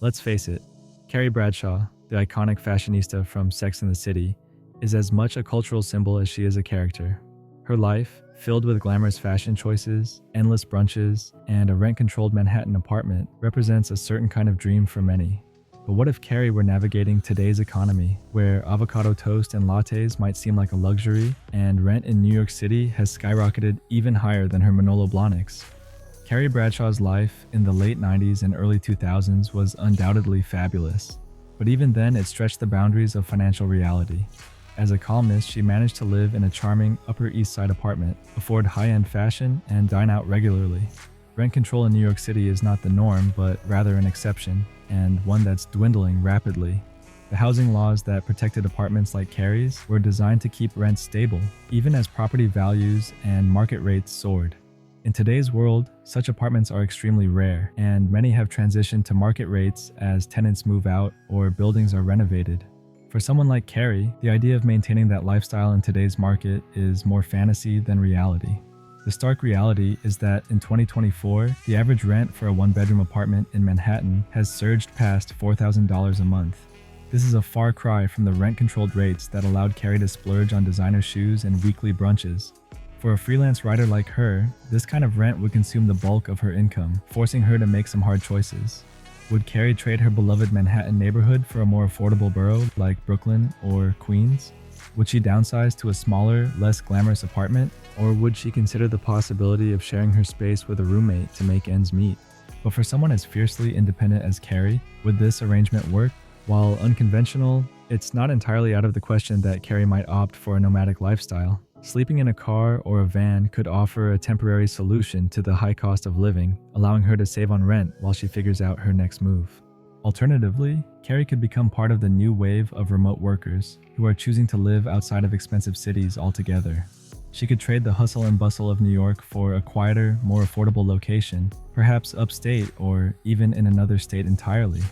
Let's face it, Carrie Bradshaw, the iconic fashionista from Sex and the City, is as much a cultural symbol as she is a character. Her life, filled with glamorous fashion choices, endless brunches, and a rent-controlled Manhattan apartment, represents a certain kind of dream for many. But what if Carrie were navigating today's economy, where avocado toast and lattes might seem like a luxury, and rent in New York City has skyrocketed even higher than her Manolo Blahniks? Carrie Bradshaw's life in the late 90s and early 2000s was undoubtedly fabulous, but even then it stretched the boundaries of financial reality. As a columnist, she managed to live in a charming Upper East Side apartment, afford high-end fashion, and dine out regularly. Rent control in New York City is not the norm, but rather an exception, and one that's dwindling rapidly. The housing laws that protected apartments like Carrie's were designed to keep rents stable, even as property values and market rates soared. In today's world, such apartments are extremely rare, and many have transitioned to market rates as tenants move out or buildings are renovated. For someone like Carrie, the idea of maintaining that lifestyle in today's market is more fantasy than reality. The stark reality is that in 2024, the average rent for a one-bedroom apartment in Manhattan has surged past $4,000 a month. This is a far cry from the rent-controlled rates that allowed Carrie to splurge on designer shoes and weekly brunches. For a freelance writer like her, this kind of rent would consume the bulk of her income, forcing her to make some hard choices. Would Carrie trade her beloved Manhattan neighborhood for a more affordable borough like Brooklyn or Queens? Would she downsize to a smaller, less glamorous apartment? Or would she consider the possibility of sharing her space with a roommate to make ends meet? But for someone as fiercely independent as Carrie, would this arrangement work? While unconventional, it's not entirely out of the question that Carrie might opt for a nomadic lifestyle. Sleeping in a car or a van could offer a temporary solution to the high cost of living, allowing her to save on rent while she figures out her next move. Alternatively, Carrie could become part of the new wave of remote workers who are choosing to live outside of expensive cities altogether. She could trade the hustle and bustle of New York for a quieter, more affordable location, perhaps upstate or even in another state entirely.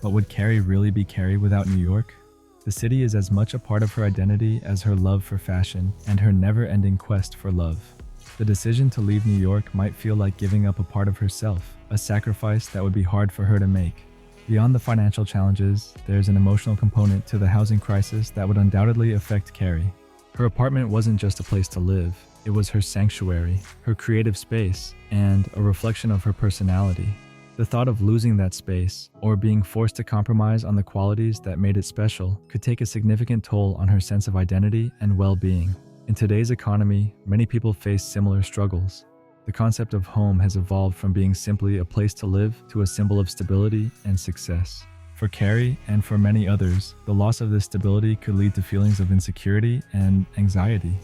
But would Carrie really be Carrie without New York? The city is as much a part of her identity as her love for fashion and her never-ending quest for love. The decision to leave New York might feel like giving up a part of herself, a sacrifice that would be hard for her to make. Beyond the financial challenges, there's an emotional component to the housing crisis that would undoubtedly affect Carrie. Her apartment wasn't just a place to live, it was her sanctuary, her creative space, and a reflection of her personality. The thought of losing that space, or being forced to compromise on the qualities that made it special, could take a significant toll on her sense of identity and well-being. In today's economy, many people face similar struggles. The concept of home has evolved from being simply a place to live to a symbol of stability and success. For Carrie, and for many others, the loss of this stability could lead to feelings of insecurity and anxiety.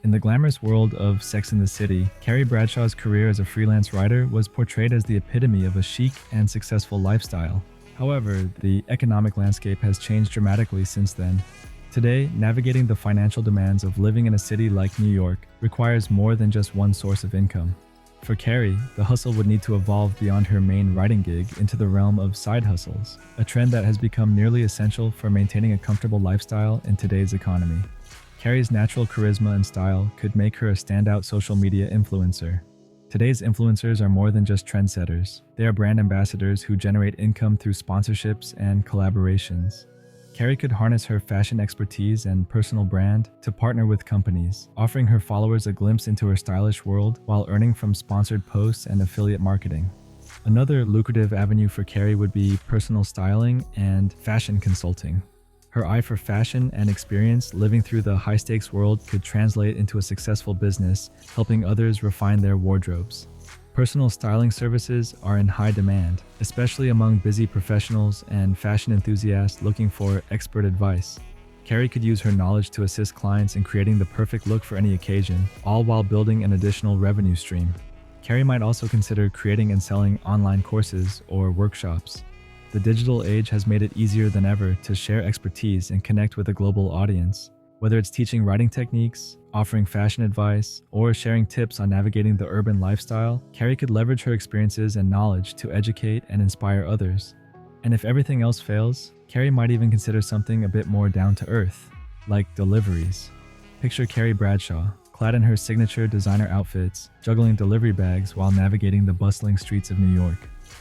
In the glamorous world of Sex and the City, Carrie Bradshaw's career as a freelance writer was portrayed as the epitome of a chic and successful lifestyle. However, the economic landscape has changed dramatically since then. Today, navigating the financial demands of living in a city like New York requires more than just one source of income. For Carrie, the hustle would need to evolve beyond her main writing gig into the realm of side hustles, a trend that has become nearly essential for maintaining a comfortable lifestyle in today's economy. Carrie's natural charisma and style could make her a standout social media influencer. Today's influencers are more than just trendsetters. They are brand ambassadors who generate income through sponsorships and collaborations. Carrie could harness her fashion expertise and personal brand to partner with companies, offering her followers a glimpse into her stylish world while earning from sponsored posts and affiliate marketing. Another lucrative avenue for Carrie would be personal styling and fashion consulting. Her eye for fashion and experience living through the high-stakes world could translate into a successful business, helping others refine their wardrobes. Personal styling services are in high demand, especially among busy professionals and fashion enthusiasts looking for expert advice. Carrie could use her knowledge to assist clients in creating the perfect look for any occasion, all while building an additional revenue stream. Carrie might also consider creating and selling online courses or workshops. The digital age has made it easier than ever to share expertise and connect with a global audience. Whether it's teaching writing techniques, offering fashion advice, or sharing tips on navigating the urban lifestyle, Carrie could leverage her experiences and knowledge to educate and inspire others. And if everything else fails, Carrie might even consider something a bit more down to earth, like deliveries. Picture Carrie Bradshaw, clad in her signature designer outfits, juggling delivery bags while navigating the bustling streets of New York.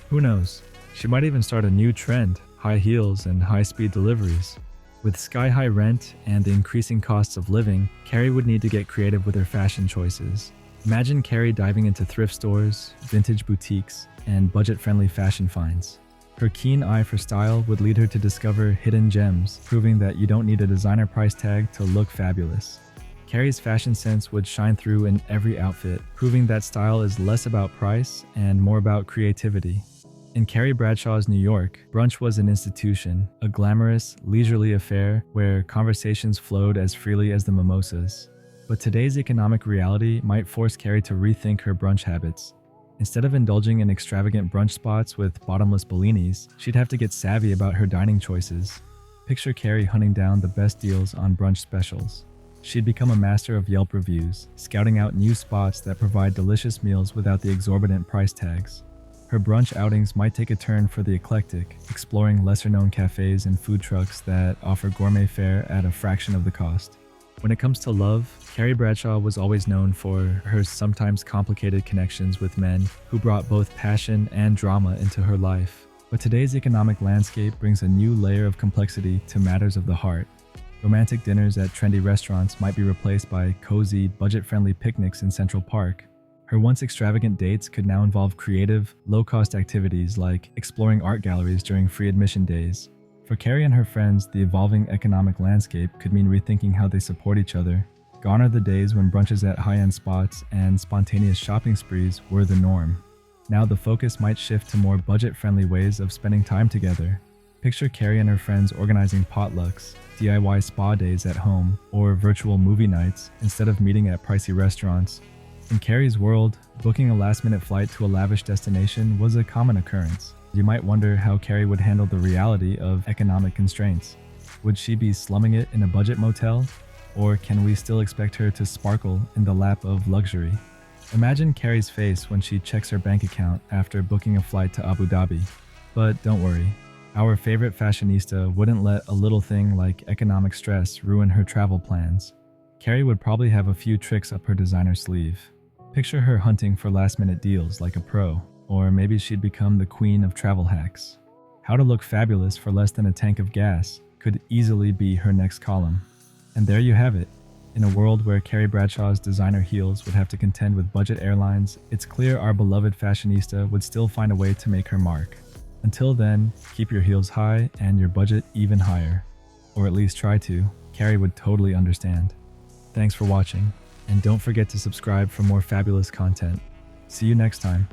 Who knows? She might even start a new trend: high heels and high-speed deliveries. With sky-high rent and the increasing costs of living, Carrie would need to get creative with her fashion choices. Imagine Carrie diving into thrift stores, vintage boutiques, and budget-friendly fashion finds. Her keen eye for style would lead her to discover hidden gems, proving that you don't need a designer price tag to look fabulous. Carrie's fashion sense would shine through in every outfit, proving that style is less about price and more about creativity. In Carrie Bradshaw's New York, brunch was an institution, a glamorous, leisurely affair where conversations flowed as freely as the mimosas. But today's economic reality might force Carrie to rethink her brunch habits. Instead of indulging in extravagant brunch spots with bottomless Bellinis, she'd have to get savvy about her dining choices. Picture Carrie hunting down the best deals on brunch specials. She'd become a master of Yelp reviews, scouting out new spots that provide delicious meals without the exorbitant price tags. Her brunch outings might take a turn for the eclectic, exploring lesser-known cafes and food trucks that offer gourmet fare at a fraction of the cost. When it comes to love, Carrie Bradshaw was always known for her sometimes complicated connections with men who brought both passion and drama into her life. But today's economic landscape brings a new layer of complexity to matters of the heart. Romantic dinners at trendy restaurants might be replaced by cozy, budget-friendly picnics in Central Park. Her once extravagant dates could now involve creative, low-cost activities like exploring art galleries during free admission days. For Carrie and her friends, the evolving economic landscape could mean rethinking how they support each other. Gone are the days when brunches at high-end spots and spontaneous shopping sprees were the norm. Now the focus might shift to more budget-friendly ways of spending time together. Picture Carrie and her friends organizing potlucks, DIY spa days at home, or virtual movie nights instead of meeting at pricey restaurants. In Carrie's world, booking a last-minute flight to a lavish destination was a common occurrence. You might wonder how Carrie would handle the reality of economic constraints. Would she be slumming it in a budget motel? Or can we still expect her to sparkle in the lap of luxury? Imagine Carrie's face when she checks her bank account after booking a flight to Abu Dhabi. But don't worry, our favorite fashionista wouldn't let a little thing like economic stress ruin her travel plans. Carrie would probably have a few tricks up her designer sleeve. Picture her hunting for last-minute deals like a pro, or maybe she'd become the queen of travel hacks. How to look fabulous for less than a tank of gas could easily be her next column. And there you have it. In a world where Carrie Bradshaw's designer heels would have to contend with budget airlines, it's clear our beloved fashionista would still find a way to make her mark. Until then, keep your heels high and your budget even higher. Or at least try to. Carrie would totally understand. Thanks for watching. And don't forget to subscribe for more fabulous content. See you next time.